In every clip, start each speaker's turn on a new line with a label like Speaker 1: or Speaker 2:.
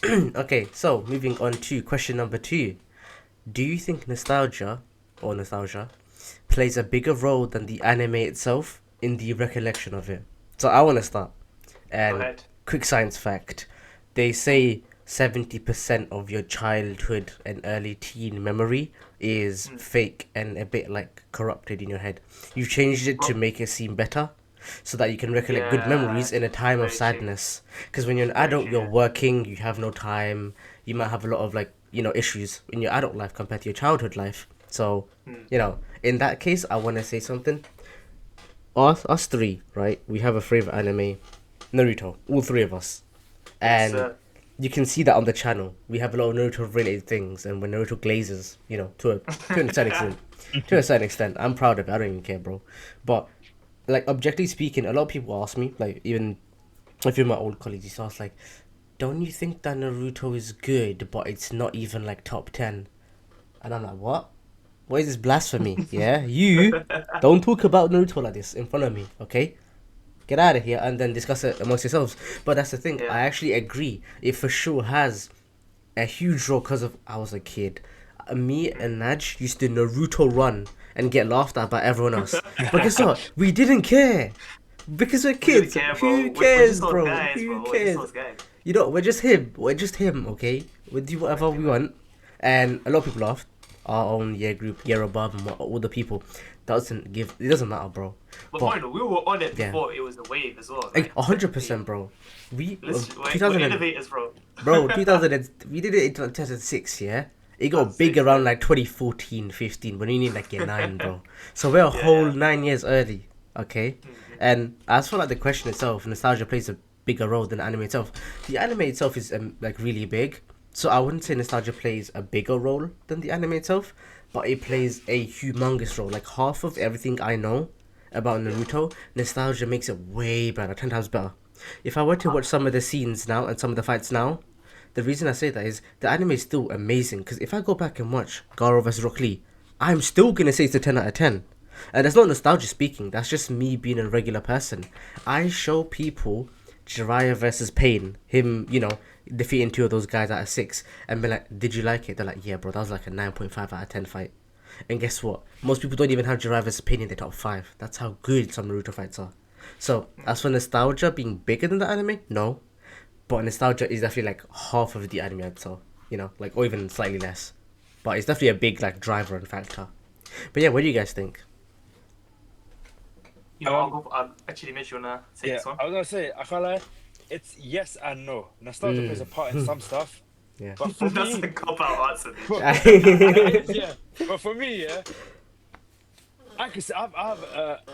Speaker 1: Okay, so moving on to question number two. Do you think nostalgia plays a bigger role than the anime itself in the recollection of it? So I want to start.
Speaker 2: Go
Speaker 1: And
Speaker 2: ahead.
Speaker 1: quick science fact, they say 70% of your childhood and early teen memory is
Speaker 2: Mm.
Speaker 1: fake and a bit like corrupted in your head. You've changed it to
Speaker 2: Bro,
Speaker 1: make it seem better so that you can recollect good
Speaker 2: yeah,
Speaker 1: memories in a time of
Speaker 2: very true.
Speaker 1: sadness. Because when you're an
Speaker 2: Very
Speaker 1: adult,
Speaker 2: true,
Speaker 1: you're
Speaker 2: yeah.
Speaker 1: working, you have no time, you might have a lot of like, issues in your adult life compared to your childhood life. So,
Speaker 2: Mm.
Speaker 1: in that case, I want to say something. Us three, right? We have a favorite anime, Naruto. All three of us,
Speaker 2: Yes,
Speaker 1: and
Speaker 2: sir.
Speaker 1: you can see that on the channel. We have a lot of Naruto related things, and when Naruto glazes, to a certain extent, I'm proud of it. I don't even care, bro. But like objectively speaking, a lot of people ask me, like even if you're my old colleagues, you ask like, don't you think that Naruto is good, but it's not even like top 10? And I'm like, what? What is this blasphemy? Yeah, you don't talk about Naruto like this in front of me, okay? Get out of here and then discuss it amongst yourselves. But that's the thing.
Speaker 2: Yeah.
Speaker 1: I actually agree. It for sure has a huge role because of I was a kid. Me
Speaker 2: Mm.
Speaker 1: and Naj used to Naruto run and get laughed at by everyone else. But guess what? We didn't care because we're
Speaker 2: We didn't
Speaker 1: kids.
Speaker 2: care,
Speaker 1: Who
Speaker 2: bro. We're just
Speaker 1: cares,
Speaker 2: those
Speaker 1: bro?
Speaker 2: guys,
Speaker 1: Who
Speaker 2: bro. We're just
Speaker 1: cares?
Speaker 2: those guys.
Speaker 1: We're just him. We're just him. Okay, we do whatever
Speaker 2: Exactly,
Speaker 1: we
Speaker 2: man.
Speaker 1: want, and a lot of people laughed. Our own year group, year above, and all the people. Doesn't give. It doesn't matter, bro.
Speaker 2: But
Speaker 1: But
Speaker 2: mind you, we were on it
Speaker 1: yeah,
Speaker 2: before it was the wave as well.
Speaker 1: like
Speaker 2: Like, technically,
Speaker 1: 100%, bro. We
Speaker 2: listen, we're
Speaker 1: 2000 and
Speaker 2: innovators, bro.
Speaker 1: bro 2000 we did it in 2006, yeah. It got big
Speaker 2: 2006,
Speaker 1: around
Speaker 2: yeah.
Speaker 1: like 2014, 15 when you need like year 9, bro. So we're a
Speaker 2: Yeah,
Speaker 1: whole
Speaker 2: yeah.
Speaker 1: 9 years early, okay.
Speaker 2: Mm-hmm.
Speaker 1: And as for like the question itself, nostalgia plays a bigger role than the anime itself. The anime itself is like really big, so I wouldn't say nostalgia plays a bigger role than the anime itself, but it
Speaker 2: Yeah,
Speaker 1: plays a humongous role. Like half of everything I know about
Speaker 2: yeah.
Speaker 1: Naruto, nostalgia makes it way better, 10 times better. If I were to watch some of the scenes now and some of the fights now, the reason I say that is the anime is still amazing. Because if I go back and watch Garo vs Rock Lee, I'm still gonna say it's a 10 out of 10. And that's not nostalgia speaking. That's just me being a regular person. I show people Jiraiya versus Pain, him, defeating two of those guys out of six, and be like, "Did you like it?" They're like, "Yeah, bro, that was like a 9.5 out of 10 fight." And guess what? Most people don't even have Jiraiya versus Pain in their top five. That's how good some Naruto fights are. So, as for nostalgia being bigger than the anime, no. But nostalgia is definitely like half of the anime, I'd say. Like, or even slightly less. But it's definitely a big like driver and factor. But yeah, what do you guys think?
Speaker 2: I'll
Speaker 3: Um,
Speaker 2: go. Actually, Mitch, you wanna take
Speaker 3: yeah,
Speaker 2: this one?
Speaker 3: I was gonna say, I can't lie, it's yes and no. Nostalgia plays
Speaker 1: Mm.
Speaker 3: a part in some stuff,
Speaker 1: Yeah.
Speaker 3: but for
Speaker 2: That's
Speaker 3: me,
Speaker 2: a cop out answer, Mitch.
Speaker 3: but, yeah, but for me, yeah, I could say I have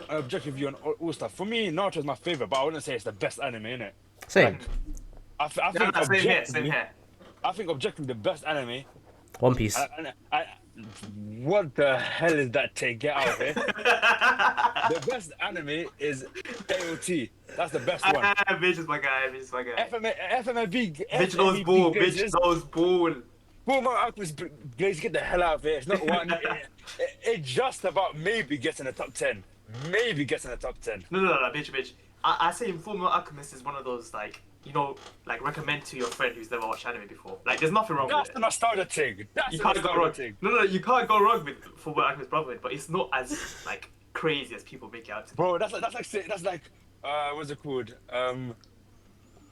Speaker 3: an objective view on all stuff. For me, Naruto is my favorite, but I wouldn't say it's the best anime in it.
Speaker 1: Same.
Speaker 3: Like, I
Speaker 2: Yeah,
Speaker 3: think
Speaker 2: no, same here, same here.
Speaker 3: objectively, the best anime.
Speaker 1: One Piece.
Speaker 3: What the hell is that take? Get out of here! The best anime is AOT. That's the best one.
Speaker 2: Mitch is my guy. Mitch is my guy. Mitch knows
Speaker 3: FMVP
Speaker 2: ball. Mitch
Speaker 3: glazes.
Speaker 2: knows ball.
Speaker 3: Fullmetal Alchemist Blaze, get the hell out of here. It's not one. It just about maybe gets in the top 10. Maybe gets in the top 10.
Speaker 2: No, Mitch. I say Fullmetal Alchemist is one of those like recommend to your friend who's never watched anime before. Like, there's nothing wrong with
Speaker 3: That's
Speaker 2: it.
Speaker 3: the nostalgia thing. That's
Speaker 2: You
Speaker 3: the
Speaker 2: can't go
Speaker 3: nostalgia
Speaker 2: wrong.
Speaker 3: thing.
Speaker 2: No, you can't go wrong with Fullmetal Alchemist Brotherhood, but it's not as like crazy as people make it out to be.
Speaker 3: Bro, that's like what's it called?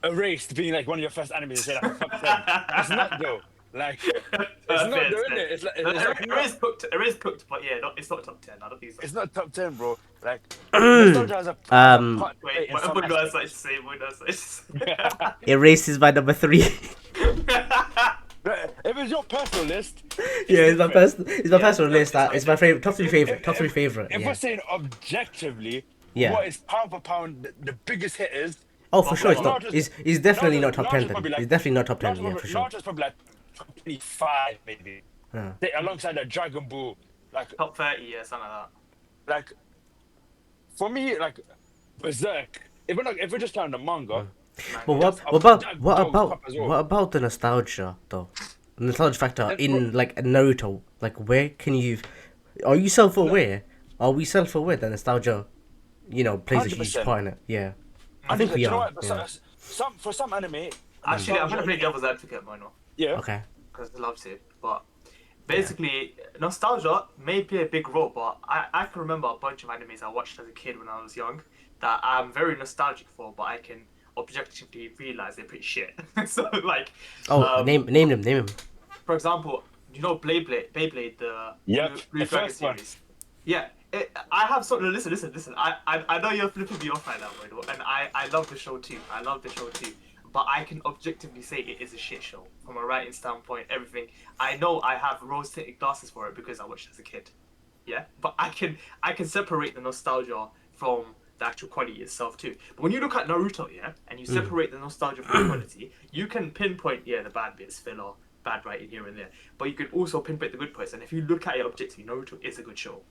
Speaker 3: Erased being like one of your first animes and say like top 10. It's not though. Like it's not
Speaker 2: Fair,
Speaker 3: though,
Speaker 2: fair.
Speaker 3: isn't it?
Speaker 2: No,
Speaker 3: It's like
Speaker 2: it is cooked. It is cooked, but yeah, it's not top 10. I don't think so.
Speaker 3: it's not top 10, bro. Like nostalgia has a
Speaker 1: Um,
Speaker 3: part to play
Speaker 2: Wait,
Speaker 3: in
Speaker 2: what
Speaker 3: some
Speaker 2: would I
Speaker 3: aspects.
Speaker 2: such say? Would I such
Speaker 1: Erased is my number three.
Speaker 3: If it's your personal list,
Speaker 1: Yeah, it's my
Speaker 3: different.
Speaker 1: personal
Speaker 2: no,
Speaker 1: list. It's my favorite, top three favorite, top three
Speaker 3: If,
Speaker 1: favorite.
Speaker 3: if
Speaker 1: Yeah,
Speaker 3: we're saying objectively,
Speaker 1: yeah.
Speaker 3: what is pound for pound the biggest hitters?
Speaker 1: Oh, for
Speaker 2: Well,
Speaker 1: sure,
Speaker 2: go
Speaker 1: it's
Speaker 2: on.
Speaker 1: not.
Speaker 3: Naruto's,
Speaker 1: It's definitely not top 10
Speaker 3: Naruto's
Speaker 1: then.
Speaker 3: probably
Speaker 1: It's
Speaker 3: like
Speaker 1: definitely not top 10. Yeah, for sure.
Speaker 3: Naruto's probably like top 25 maybe.
Speaker 1: Yeah.
Speaker 3: Alongside the Dragon Ball,
Speaker 2: Top 30, yeah, something like
Speaker 3: like for me, like Berserk. If we're just counting the manga,
Speaker 2: that.
Speaker 1: But
Speaker 2: Yeah.
Speaker 3: that's that goes top as well.
Speaker 1: what about the nostalgia though? The nostalgia factor
Speaker 3: Bro,
Speaker 1: in like Naruto. Like, where can you? Are you self-aware? Are we self-aware that nostalgia, plays a huge
Speaker 3: 100%.
Speaker 1: part in it? Yeah, I
Speaker 3: I
Speaker 1: think
Speaker 3: think
Speaker 1: we
Speaker 3: you know
Speaker 1: are.
Speaker 3: what?
Speaker 1: Yeah.
Speaker 3: For some anime,
Speaker 2: Actually, I'm gonna play devil's advocate, Mano,
Speaker 3: Yeah.
Speaker 1: Okay.
Speaker 2: because I love to. But basically, nostalgia may play a big role, but I can remember a bunch of animes I watched as a kid when I was young that I'm very nostalgic for, but I can objectively realize they're pretty shit. So like,
Speaker 1: Oh, name him.
Speaker 2: for example, you know Beyblade, the
Speaker 3: Yep,
Speaker 2: Blue
Speaker 3: the
Speaker 2: Dragon
Speaker 3: first one.
Speaker 2: series. Yeah, I have something. Listen. I know you're flipping me off right now, Moino, and I love the show too. I love the show too. But I can objectively say it is a shit show from a writing standpoint. Everything. I know I have rose-tinted glasses for it because I watched it as a kid. Yeah, but I can separate the nostalgia from the actual quality itself too. But when you look at Naruto, yeah, and you separate the nostalgia from the quality, you can pinpoint the bad bits, filler, bad writing here and there. But you can also pinpoint the good points. And if you look at it objectively, Naruto is a good show.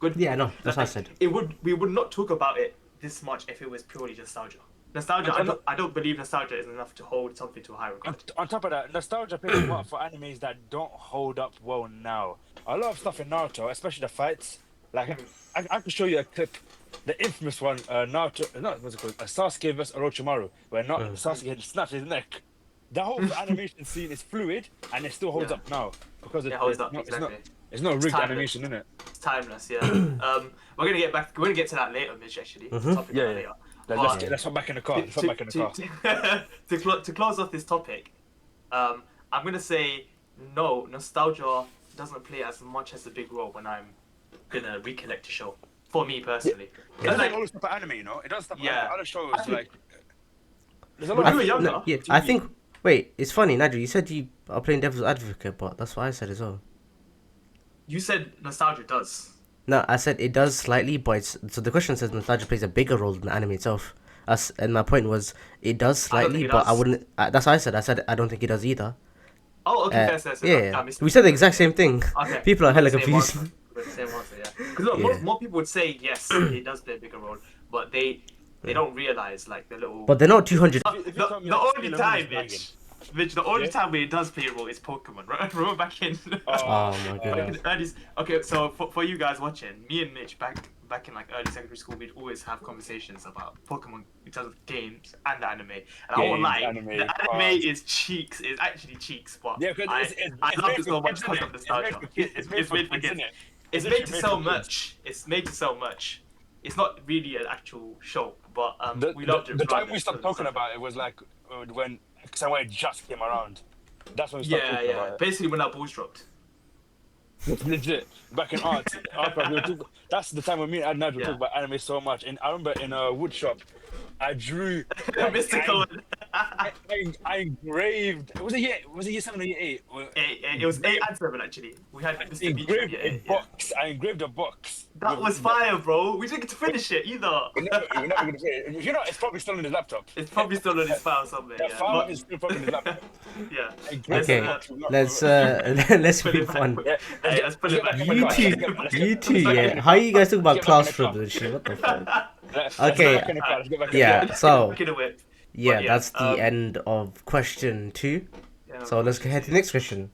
Speaker 2: Good.
Speaker 1: Yeah, no, that's what I said.
Speaker 2: We would not talk about it this much if it was purely nostalgia. Nostalgia, I don't believe nostalgia is enough to hold something to a high regard.
Speaker 3: On top of that, nostalgia plays a part for animes that don't hold up well now. A lot of stuff in Naruto, especially the fights. Like I can show you a clip, the infamous one, Naruto, no, what's it called? Sasuke vs Orochimaru, where Sasuke had snapped his neck. The whole animation scene is fluid and it still holds up now because
Speaker 2: It holds up, exactly.
Speaker 3: It's not rigged
Speaker 2: timeless.
Speaker 3: animation, in it.
Speaker 2: It's timeless, yeah. We're gonna get to that later, Mitch. Actually, topic
Speaker 3: Yeah,
Speaker 2: later.
Speaker 3: Let's hop back in the car.
Speaker 2: To close off this topic, I'm gonna say no. Nostalgia doesn't play as much as a big role when I'm gonna recollect a show. For me personally,
Speaker 3: It doesn't always stop at anime, you know. It does stop at anime. Other shows like. There's a lot
Speaker 2: When
Speaker 3: of
Speaker 2: we were younger,
Speaker 1: I think. Wait, it's funny, Nigel. You said you are playing devil's advocate, but that's what I said as well.
Speaker 2: you said nostalgia does.
Speaker 1: No, I said it does slightly, but so the question says nostalgia plays a bigger role than the anime itself. And my point was it does slightly, but I wouldn't. That's what I said. I said I don't think it does either.
Speaker 2: Oh, okay, fair.
Speaker 1: Yeah, we said the exact same thing.
Speaker 2: Okay.
Speaker 1: People are hella
Speaker 2: Same
Speaker 1: confused.
Speaker 2: answer. With the same answer, yeah. Because more people would say yes, it does play a bigger role, but they don't realize like the little.
Speaker 1: But they're not 200.
Speaker 2: The only time, Mitch, the only time where it does play a role is Pokemon. Right? Remember back in.
Speaker 1: Oh my goodness.
Speaker 2: Okay, so for you guys watching, me and Mitch back in like early secondary school, we'd always have conversations about Pokemon in terms of games and the anime. And I won't lie, the anime is cheeks. It's actually cheeks, but I love it so much because of nostalgia. It's made for kids. It's made to sell much. It's made to sell much. It's not really an actual show, but we loved it.
Speaker 3: The time we stopped talking about it was like when X&Y just came around. That's when we stopped talking about it.
Speaker 2: Basically, when our balls dropped.
Speaker 3: Legit. Back in art, that's the time when me and Nigel talk about anime so much. And I remember in a wood shop, I drew
Speaker 2: mystical.
Speaker 3: I engraved. Was it year 7 or year 8?
Speaker 2: It was 8 and 7 actually. We had Mr. Beach in year 8.
Speaker 3: Box. I engraved a box.
Speaker 2: That was fire, bro. We didn't get to finish it either.
Speaker 3: We're never gonna finish it. You know, it's probably still in his laptop.
Speaker 2: It's probably still on his file somewhere.
Speaker 3: That file is still probably in his laptop.
Speaker 2: Yeah.
Speaker 1: Okay, let's move on.
Speaker 2: Hey, let's put it back.
Speaker 1: You two, yeah. How you guys talk about classrooms and shit? What the fuck? Okay, yeah. So yeah, that's the end of question 2. So let's go ahead to the next question.